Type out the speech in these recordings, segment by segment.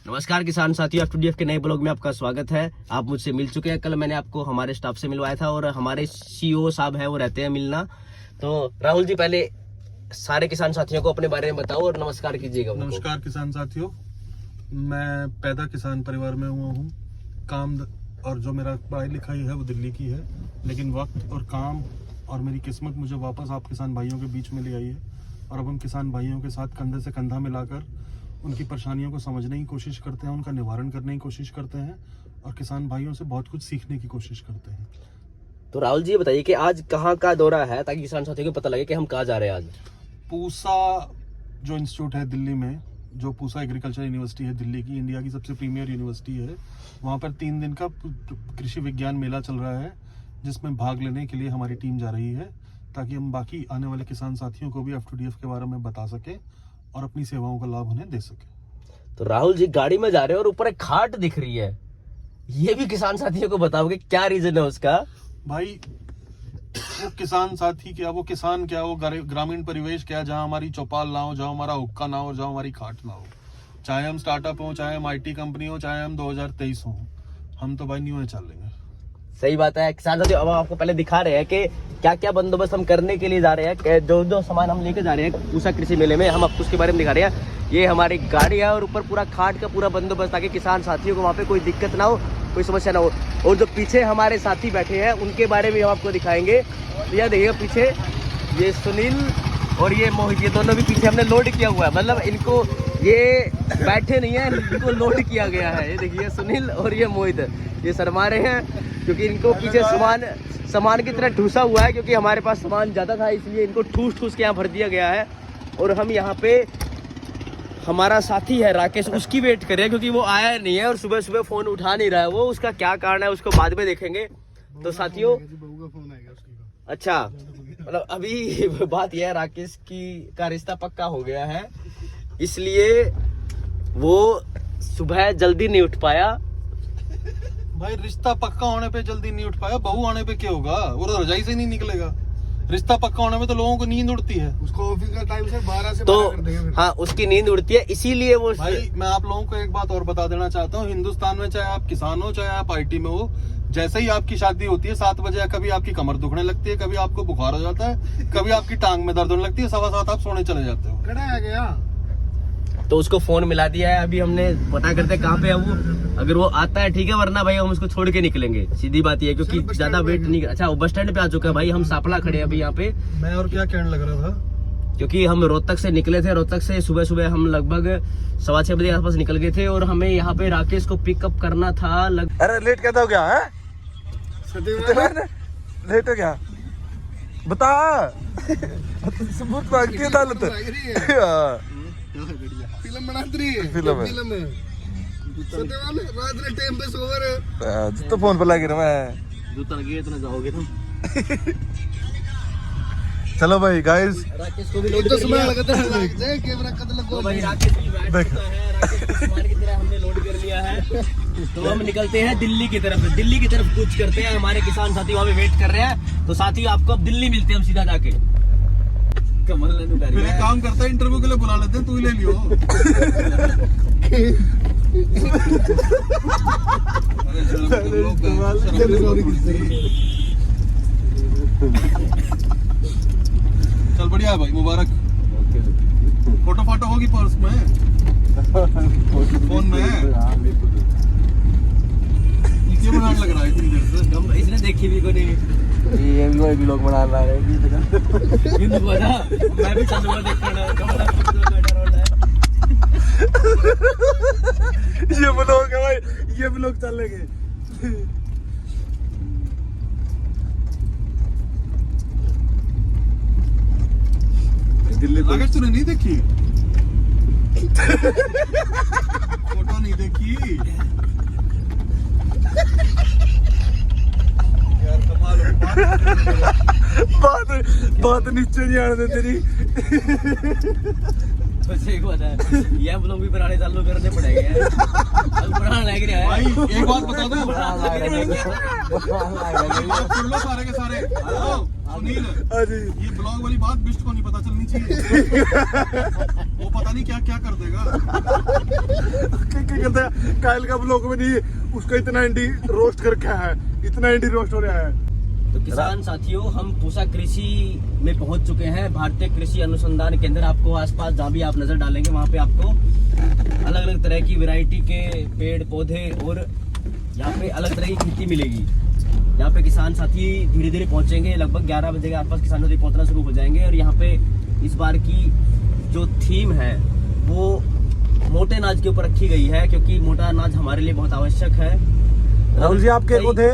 नमस्कार किसान साथियों, F2DF के नए ब्लॉग में आपका स्वागत है। आप मुझसे मिल चुके हैं। कल मैंने आपको हमारे स्टाफ से मिलवाया था और हमारे CEO साहब है वो रहते हैं मिलना। तो राहुल जी, पहले सारे किसान साथियों को अपने बारे में बताओ और नमस्कार कीजिएगा। नमस्कार किसान साथियों, मैं पैदा किसान परिवार में हुआ हूँ। काम और जो मेरा पढ़ाई लिखाई है वो दिल्ली की है, लेकिन वक्त और काम और मेरी किस्मत मुझे वापस आप किसान भाइयों के बीच में ले आई है। और अब हम किसान भाइयों के साथ कंधे से कंधा मिलाकर उनकी परेशानियों को समझने की कोशिश करते हैं, उनका निवारण करने की कोशिश करते हैं और किसान भाइयों से बहुत कुछ सीखने की कोशिश करते हैं। तो राहुल जी बताइए कि आज कहाँ का दौरा है, ताकि किसान साथियों को पता लगे कि हम कहाँ जा रहे हैं आज। पूसा जो इंस्टीट्यूट है दिल्ली में, जो पूसा एग्रीकल्चर यूनिवर्सिटी है दिल्ली की, इंडिया की सबसे प्रीमियर यूनिवर्सिटी है, वहाँ पर 3 दिन का कृषि विज्ञान मेला चल रहा है, जिसमें भाग लेने के लिए हमारी टीम जा रही है, ताकि हम बाकी आने वाले किसान साथियों को भी F2DF के बारे में बता सके और अपनी सेवाओं का लाभ उन्हें दे सके। तो राहुल जी गाड़ी में जा रहे हैं और ऊपर एक खाट दिख रही है, ये भी किसान साथियों को बताओगे क्या रीजन है उसका? भाई वो किसान साथी क्या, वो किसान क्या, वो ग्रामीण परिवेश क्या, जहाँ हमारी चौपाल ना हो, जहाँ हमारा हुक्का ना हो, जहाँ हमारी खाट ना हो। चाहे हम स्टार्टअप हो, चाहे हम IT कंपनी हो, चाहे हम 2023 हो, हम तो भाई न्यू है चलेंगे। सही बात है किसान साथियों। अब आपको पहले दिखा रहे हैं कि क्या क्या बंदोबस्त हम करने के लिए जा रहे हैं, जो सामान हम लेके जा रहे हैं पूसा कृषि मेले में, हम आपको उसके बारे में दिखा रहे हैं। ये हमारी गाड़ी है और ऊपर पूरा खाट का पूरा बंदोबस्त, ताकि किसान साथियों को वहाँ पे कोई दिक्कत ना हो, कोई समस्या ना हो। और जो पीछे हमारे साथी बैठे हैं उनके बारे में हम आपको दिखाएंगे। तो यह देखिए पीछे, ये सुनील और ये मोहित, ये दोनों भी पीछे हमने लोड किया हुआ है। मतलब इनको, ये बैठे नहीं है, इनको लोड किया गया है। ये देखिए सुनील और ये मोहित, ये शर्मा रहे हैं क्योंकि इनको पीछे सामान की तरह ठूसा हुआ है, क्योंकि हमारे पास सामान ज़्यादा था, इसलिए इनको ठूस के यहाँ भर दिया गया है। और हम यहाँ पे हमारा साथी है राकेश, उसकी वेट कर रहे हैं क्योंकि वो आया नहीं है और सुबह सुबह फ़ोन उठा नहीं रहा है। वो उसका क्या कारण है उसको बाद में देखेंगे। तो साथियों, अच्छा, मतलब अभी बात यह है, राकेश का रिश्ता पक्का हो गया है, इसलिए वो सुबह जल्दी नहीं उठ पाया। भाई रिश्ता पक्का होने पे जल्दी नहीं उठ पाया, बहू आने पे क्या होगा? वो तो रजाई से नहीं निकलेगा। रिश्ता पक्का होने में तो लोगों को नींद उड़ती है। उसको ऑफिस का टाइम से 12 से 12 कर देंगे। हाँ, उसकी नींद उड़ती है, इसीलिए वो। भाई मैं आप लोगों को एक बात और बता देना चाहता हूँ, हिंदुस्तान में चाहे आप किसान हो, चाहे आप IT में हो, जैसे ही आपकी शादी होती है 7 बजे, कभी आपकी कमर दुखने लगती है, कभी आपको बुखार हो जाता है, कभी आपकी टांग में दर्द होने लगती है, 7:15 आप सोने चले जाते हो। कड़ा आ गया तो उसको फोन मिला दिया है। अभी हमने पता करते हैं कहाँ पे है वो, अगर वो आता है ठीक है, वरना भाई हम उसको छोड़ के निकलेंगे। सीधी बात ये है, क्योंकि ज्यादा वेट नहीं। अच्छा, वो बस स्टैंड पे आ चुका है भाई, हम सापला खड़े हैं अभी यहाँ पे। मैं और क्या कहने लग रहा था, क्योंकि हम रोहतक से निकले थे। रोहतक से सुबह सुबह हम लगभग 6:15 बजे के आसपास निकल गए थे और हमें यहाँ पे राकेश को पिकअप करना था। अरे लेट कैसा हो गया है? लेट हो गया, बता सबूत मांगती है अदालत। फिल्म बनाती रही है, फिल्म है सत्यवान रात में टाइम पे सो रहे तो फोन पे लगे रहा मैं। जूता लगे इतना जाओगे तुम। चलो भाई गाइस, राकेश को भी लोड कर लिया। कैमरा कद लगो भाई, राकेश भी बैठ चुका है, राकेश को सामान की तरह हमने लोड कर लिया है। तो हम निकलते हैं दिल्ली की तरफ कूच करते हैं। हमारे किसान साथी वहाँ पे वेट कर रहे हैं। तो साथियों, आपको अब दिल्ली मिलते हैं हम सीधा जाके। कमल ने फिर एक काम करता है, इंटरव्यू के लिए बुला लेते हैं, तू ही ले लियो। चल बढ़िया है भाई, मुबारक। फोटो फाटो होगी पर्स में, फोन में। ये बनाने लग रहा है इतनी देर से, इसने देखी भी को नहीं। ये भी लोग बना रहा है। मैं भी चलूंगा देखना। ये ब्लॉग है भाई, ये ब्लॉग चलेंगे। दिल्ली राकेश तूने नहीं देखी? फोटो नहीं देखी यार, कमाल हो। बात नीचे नहीं आने दे तेरी। बस एक बात है, ये ब्लॉग भी बनाने चालू करने पड़ेंगे। अब बनाना लग रहा है भाई, एक बात बता दूं, सुन लो सारे के सारे। सुनील, हाँ जी। ये ब्लॉग वाली बात बिस्ट को नहीं पता चलनी चाहिए। वो पता नहीं क्या क्या कर देगा। क्या करता है कायल का ब्लॉग में नहीं, उसका इतना एंटी रोस्ट करके है, इतना एंटी रोस्ट हो रहा है। तो किसान साथियों, हम पूसा कृषि में पहुंच चुके हैं, भारतीय कृषि अनुसंधान केंद्र। आपको आसपास जहाँ भी आप नजर डालेंगे वहाँ पे आपको अलग अलग तरह की वैरायटी के पेड़ पौधे और यहाँ पे अलग तरह की खेती मिलेगी। यहाँ पे किसान साथी धीरे धीरे पहुंचेंगे, लगभग 11 बजे के आसपास किसान साथी पहुंचना शुरू हो जाएंगे। और यहाँ पे इस बार की जो थीम है वो मोटे अनाज के ऊपर रखी गई है, क्योंकि मोटा अनाज हमारे लिए बहुत आवश्यक है। राहुल जी आपके को थे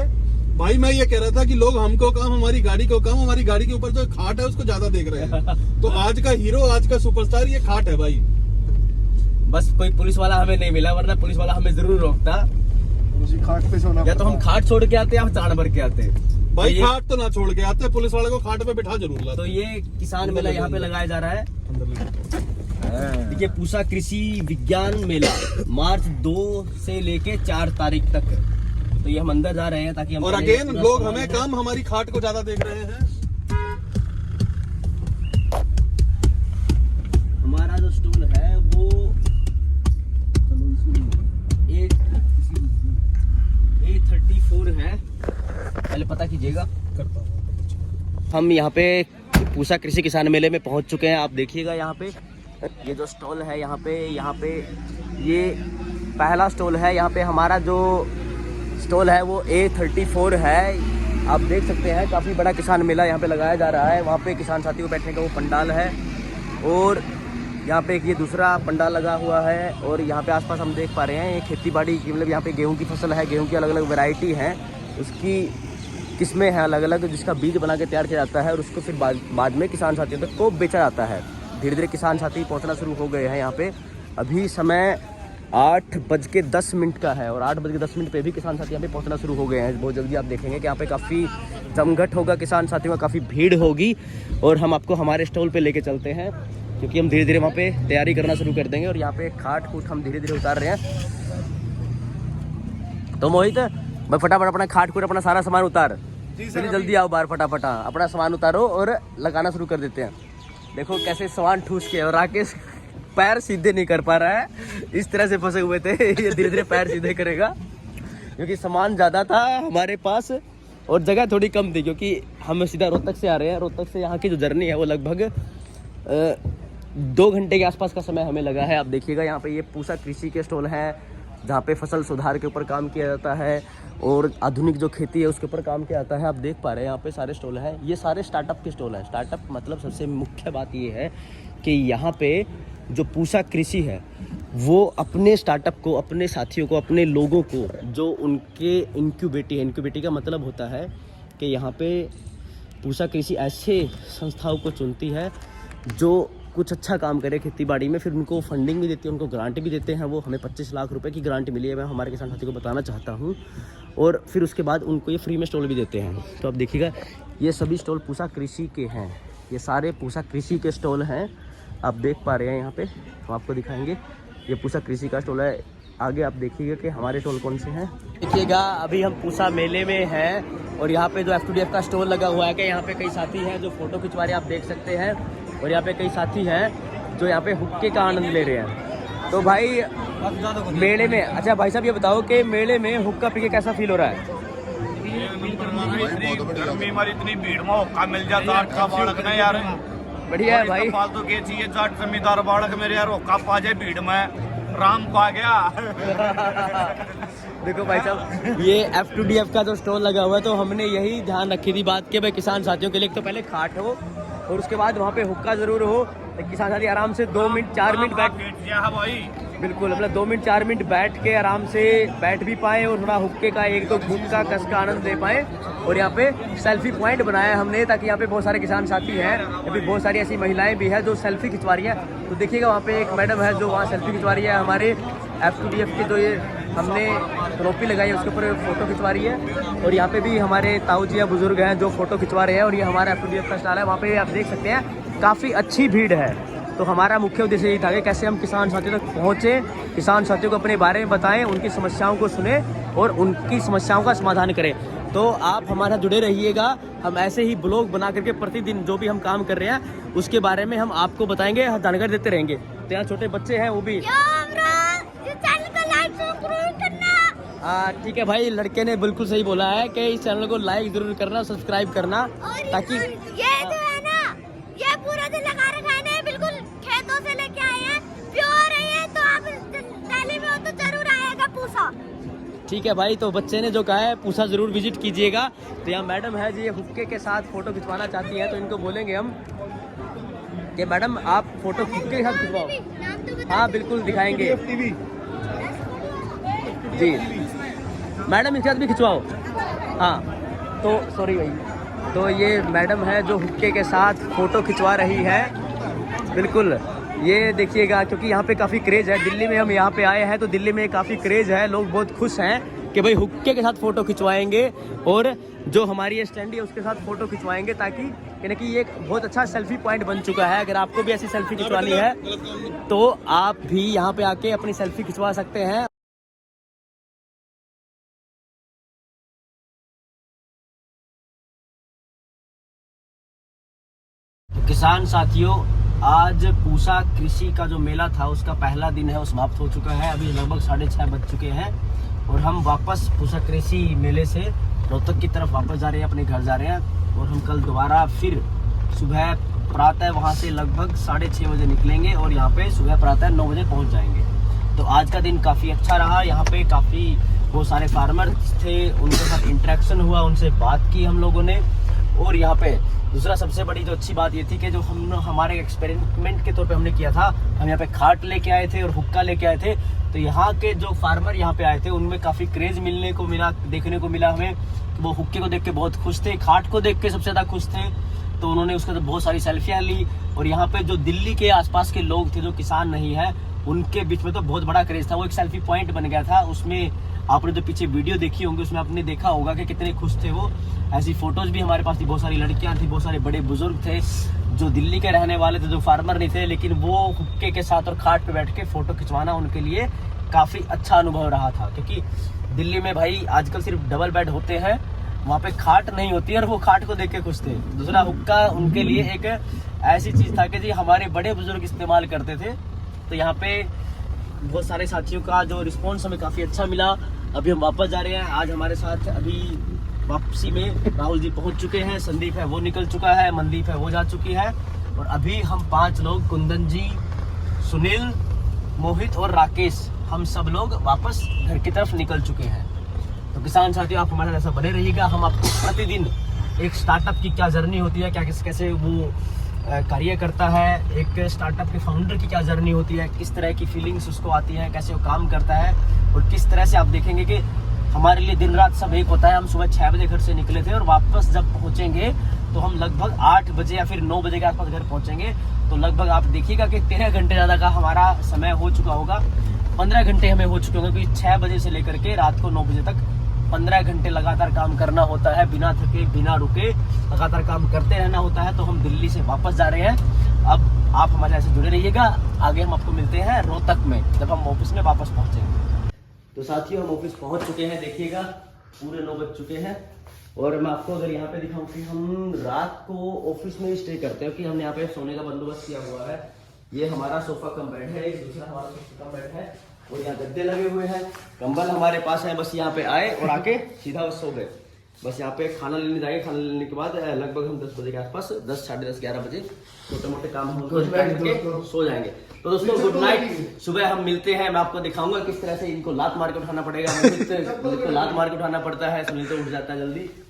भाई मैं ये कह रहा था कि लोग हमको कम, हमारी गाड़ी को कम, हमारी गाड़ी के ऊपर जो खाट है उसको ज्यादा देख रहे हैं। तो आज का हीरो, आज का सुपरस्टार ये खाट है भाई। बस कोई पुलिस वाला हमें नहीं मिला, वरना पुलिस वाला हमें जरूर रोकता। उसी खाट पे सोना या तो हम खाट छोड़ के आते हैं, हम चाण भर के आते हैं। भाई तो खाट तो ना छोड़ के आते, पुलिस वाले को खाट पे बिठा जरूर लाते। तो ये किसान मेला यहाँ पे लगाया जा रहा है। देखिए, पूसा कृषि विज्ञान मेला मार्च 2 से लेके 4 तारीख तक। तो ये हम अंदर जा रहे हैं ताकि हम और अगेन लोग हमें कम, हमारी खाट को ज्यादा देख रहे हैं। हमारा जो स्टॉल है वो A34 है, पहले पता कीजिएगा। हम यहाँ पे पूसा कृषि किसान मेले में पहुँच चुके हैं। आप देखिएगा यहाँ पे ये जो स्टॉल है, यहाँ पे ये पहला स्टॉल है। यहाँ पे हमारा जो स्टॉल है वो A34 है। आप देख सकते हैं काफ़ी बड़ा किसान मेला यहाँ पे लगाया जा रहा है। वहाँ पे किसान साथियों को बैठने का वो पंडाल है, और यहाँ पे एक ये दूसरा पंडाल लगा हुआ है। और यहाँ पे आसपास हम देख पा रहे हैं ये खेती बाड़ी की, मतलब यहाँ पे गेहूं की फसल है, गेहूं की अलग अलग वैरायटी हैं, उसकी किस्में हैं अलग अलग, जिसका बीज बना के तैयार किया जाता है और उसको फिर बाद में किसान साथियों तक को बेचा जाता है। धीरे धीरे किसान साथी पहुँचना शुरू हो गए हैं यहाँ पे। अभी समय 8:10 का है, और 8:10 पे भी किसान साथी यहाँ पे पहुँचना शुरू हो गए हैं। बहुत जल्दी आप देखेंगे कि यहाँ पे काफ़ी जमघट होगा, किसान साथियों का काफ़ी भीड़ होगी। और हम आपको हमारे स्टॉल पे लेके चलते हैं, क्योंकि हम धीरे धीरे वहाँ पे तैयारी करना शुरू कर देंगे। और यहाँ पे खाट कूट हम धीरे धीरे उतार रहे हैं। तो मोहित भाई फटाफट अपना खाट कूट, अपना सारा सामान उतार, जल्दी आओ बाहर, फटाफट अपना सामान उतारो और लगाना शुरू कर देते हैं। देखो कैसे सामान ठूस के, और राकेश पैर सीधे नहीं कर पा रहा है, इस तरह से फंसे हुए थे। ये धीरे धीरे पैर सीधे करेगा, क्योंकि सामान ज़्यादा था हमारे पास और जगह थोड़ी कम थी, क्योंकि हम सीधा रोहतक से आ रहे हैं। रोहतक से यहाँ की जो जर्नी है वो लगभग 2 घंटे के आसपास का समय हमें लगा है। आप देखिएगा यहाँ पे ये पूसा कृषि के स्टॉल हैं, जहाँ पे फसल सुधार के ऊपर काम किया जाता है और आधुनिक जो खेती है उसके ऊपर काम किया जाता है। आप देख पा रहे हैं यहाँ पे सारे स्टॉल हैं, ये सारे स्टार्टअप के स्टॉल हैं। स्टार्टअप मतलब सबसे मुख्य बात ये है कि यहाँ पे जो पूसा कृषि है वो अपने स्टार्टअप को, अपने साथियों को, अपने लोगों को, जो उनके इनक्यूबेटी है, इनक्यूबेटी का मतलब होता है कि यहाँ पे पूसा कृषि ऐसे संस्थाओं को चुनती है जो कुछ अच्छा काम करे खेती बाड़ी में, फिर उनको फंडिंग भी देती है, उनको ग्रांट भी देते हैं। वो हमें 25 लाख रुपए की ग्रांट मिली है, मैं हमारे किसान साथी को बताना चाहता हूँ। और फिर उसके बाद उनको ये फ्री में स्टॉल भी देते हैं। तो आप देखिएगा ये सभी स्टॉल पूसा कृषि के हैं, ये सारे पूसा कृषि के स्टॉल हैं। आप देख पा रहे हैं यहाँ पे, हम आपको दिखाएंगे, ये पूसा कृषि का स्टॉल है। आगे आप देखिएगा कि हमारे स्टॉल कौन से हैं। देखिएगा अभी हम पूसा मेले में हैं, और यहाँ पे जो F2DF का स्टॉल लगा हुआ है कि यहाँ पे कई साथी हैं जो फोटो खिंचवा रहे हैं, आप देख सकते हैं। और यहाँ पे कई साथी हैं जो यहाँ पे हुक्के का आनंद ले रहे हैं। तो भाई मेले में, अच्छा भाई साहब ये बताओ कि मेले में हुक्का पी के कैसा फील हो रहा है? गर्मी हमारी इतनी भीड़ में हुक्का मिल जाता है बालक ना यार, बढ़िया है भाई। फालतू के चाहिए जाट जमींदार बालक मेरे यार, हुक्का पा जाए भीड़ में, राम पा गया। देखो भाई साहब, ये F2DF का जो स्टॉल लगा हुआ है, तो हमने यही ध्यान रखी थी बात कि भाई किसान साथियों के लिए तो पहले खाट हो और उसके बाद वहाँ पे हुक्का जरूर हो, तो किसान साथी आराम से 2 मिनट 4 मिनट बैठ, भाई बिल्कुल मतलब 2 मिनट 4 मिनट बैठ के आराम से बैठ भी पाए और थोड़ा हुक्के का 1-2 घूट का कस का आनंद ले पाए। और यहाँ पे सेल्फी पॉइंट बनाया हमने, ताकि यहाँ पे बहुत सारे किसान साथी हैं, या फिर बहुत सारी ऐसी महिलाएं भी हैं जो सेल्फी खिंचवा रही है। तो देखिएगा वहाँ पे एक मैडम है जो वहाँ सेल्फी खिंचवा रही है, हमारे F2DF के जो ये हमने ट्रॉफी लगाई है उसके ऊपर फोटो खिंचवा रही है। और यहाँ पे भी हमारे ताऊ जी या बुजुर्ग हैं जो फोटो खिंचवा रहे हैं। और ये हमारा F2DF का स्टॉल है, वहाँ पे आप देख सकते हैं काफ़ी अच्छी भीड़ है। तो हमारा मुख्य उद्देश्य यही था कि कैसे हम किसान साथियों तक पहुँचे, किसान साथियों को अपने बारे में बताएं, उनकी समस्याओं को सुने और उनकी समस्याओं का समाधान करें। तो आप हमारे साथ जुड़े रहिएगा। हम ऐसे ही ब्लॉग बना करके प्रतिदिन जो भी हम काम कर रहे हैं उसके बारे में हम आपको बताएंगे, जानकारी देते रहेंगे। तो यहाँ छोटे बच्चे हैं वो भी। ठीक है भाई, लड़के ने बिल्कुल सही बोला है कि इस चैनल को लाइक जरूर करना, सब्सक्राइब करना, ताकि ये जो है ना, ये पूरा दिन लगा रखा है ना, बिल्कुल खेतों से लेके आए हैं, प्योर है ये। तो आप दिल्ली में हो तो जरूर आएगा पूसा। ठीक है भाई, तो बच्चे ने जो कहा है पूसा जरूर विजिट कीजिएगा। तो यहाँ मैडम है जी, हुक्के के साथ फोटो खिंचवाना चाहती है, तो इनको बोलेंगे हम कि मैडम आप फोटो हुक्के के साथ खिंचवाओ। हाँ बिल्कुल दिखाएंगे जी, मैडम इसके साथ भी खिंचवाओ। हाँ तो सॉरी भाई, तो ये मैडम है जो हुक्के के साथ फ़ोटो खिंचवा रही है। बिल्कुल ये देखिएगा, क्योंकि यहाँ पे काफ़ी क्रेज़ है। दिल्ली में हम यहाँ पे आए हैं तो दिल्ली में काफ़ी क्रेज़ है, लोग बहुत खुश हैं कि भाई हुक्के के साथ फ़ोटो खिंचवाएंगे और जो हमारी ये स्टैंड है उसके साथ फ़ोटो खिंचवाएंगे, ताकि यानी कि ये एक बहुत अच्छा सेल्फी पॉइंट बन चुका है। अगर आपको भी ऐसी सेल्फी खिंचवानी है तो आप भी यहाँ पर आके अपनी सेल्फी खिंचवा सकते हैं। किसान साथियों, आज पूसा कृषि का जो मेला था उसका पहला दिन है, वो समाप्त हो चुका है। अभी लगभग 6:30 बज चुके हैं और हम वापस पूसा कृषि मेले से रोहतक की तरफ वापस जा रहे हैं, अपने घर जा रहे हैं। और हम कल दोबारा फिर सुबह प्रातः वहां से लगभग 6:30 बजे निकलेंगे और यहाँ पे सुबह प्रातः 9 बजे पहुँच जाएंगे। तो आज का दिन काफ़ी अच्छा रहा। यहाँ पे काफ़ी बहुत सारे फार्मर्स थे, उनके साथ इंटरेक्शन हुआ, उनसे बात की हम लोगों ने। और यहाँ पे दूसरा सबसे बड़ी जो अच्छी बात ये थी कि जो हम हमारे एक्सपेरिमेंट के तौर पे हमने किया था, हम यहाँ पे खाट लेके आए थे और हुक्का लेके आए थे। तो यहाँ के जो फार्मर यहाँ पे आए थे उनमें काफ़ी क्रेज़ मिलने को मिला, देखने को मिला हमें। तो वो हुक्के को देख के बहुत खुश थे, खाट को देख के सबसे ज़्यादा खुश थे। तो उन्होंने उसके साथ बहुत सारी सेल्फियाँ ली। और यहाँ पे जो दिल्ली के आसपास के लोग थे जो किसान नहीं है, उनके बीच में तो बहुत बड़ा क्रेज़ था। वो एक सेल्फी पॉइंट बन गया था। उसमें आपने जो पीछे वीडियो देखी होंगी उसमें आपने देखा होगा कि कितने खुश थे वो। ऐसी फोटोज भी हमारे पास थी, बहुत सारी लड़कियां थी, बहुत सारे बड़े बुजुर्ग थे जो दिल्ली के रहने वाले थे, जो फार्मर नहीं थे, लेकिन वो हुक्के के साथ और खाट पे बैठ के फोटो खिंचवाना उनके लिए काफ़ी अच्छा अनुभव रहा था। क्योंकि दिल्ली में भाई आजकल सिर्फ डबल बेड होते हैं, वहाँ पे खाट नहीं होती है और वो खाट को देख के खुश थे। दूसरा हुक्का उनके लिए एक ऐसी चीज़ था कि जी हमारे बड़े बुजुर्ग इस्तेमाल करते थे। तो यहाँ पे बहुत सारे साथियों का जो रिस्पॉन्स हमें काफ़ी अच्छा मिला। अभी हम वापस जा रहे हैं। आज हमारे साथ अभी वापसी में राहुल जी पहुंच चुके हैं, संदीप है वो निकल चुका है, मनदीप है वो जा चुकी है, और अभी हम 5 लोग, कुंदन जी, सुनील, मोहित और राकेश, हम सब लोग वापस घर की तरफ निकल चुके हैं। तो किसान साथियों, आप हमारे ऐसा बने रहिएगा। हम आपको प्रतिदिन एक स्टार्टअप की क्या जर्नी होती है, क्या कैसे वो कार्य करता है, एक स्टार्टअप के फाउंडर की क्या जर्नी होती है, किस तरह की फीलिंग्स उसको आती है, कैसे वो काम करता है, और किस तरह से आप देखेंगे कि हमारे लिए दिन रात सब एक होता है। हम सुबह 6 बजे घर से निकले थे और वापस जब पहुंचेंगे तो हम लगभग 8 बजे या फिर 9 बजे के आसपास घर पहुंचेंगे। तो लगभग आप देखिएगा कि 13 घंटे ज़्यादा का हमारा समय हो चुका होगा। 15 घंटे हमें हो चुके होंगे, क्योंकि 6 बजे से लेकर के रात को 9 बजे तक 15 घंटे लगातार काम करना होता है, बिना थके बिना रुके लगातार काम करते रहना होता है। तो हम दिल्ली से वापस जा रहे हैं। अब आप हमारे ऐसे जुड़े रहिएगा। आगे हम आपको मिलते हैं रोहतक में, जब हम ऑफिस में वापस पहुंचेंगे। तो साथियों, हम ऑफिस पहुंच चुके हैं। देखिएगा पूरे 9 बज चुके हैं। और मैं आपको अगर यहाँ पे दिखाऊं कि हम रात को ऑफिस में ही स्टे करते हैं, कि हमने यहाँ पे सोने का बंदोबस्त किया हुआ है। ये हमारा सोफा कम बेड है, एक दूसरा हमारा सोफा कम बेड है, और यहाँ गद्दे लगे हुए हैं, कंबल हमारे पास है। बस यहाँ पे आए और आके सीधा बस सो गए। बस यहाँ पे खाना लेने जाएंगे। खाना लेने के बाद लगभग हम 10 बजे के आसपास, 10, साढ़े 10, 11 बजे छोटे मोटे काम हम सो जाएंगे। तो दोस्तों गुड नाइट। सुबह हम मिलते हैं। मैं आपको दिखाऊंगा किस तरह से इनको लात मार के उठाना पड़ेगा। मुझे तो लात मार के उठाना पड़ता है, सुनील तो उठ जाता है जल्दी।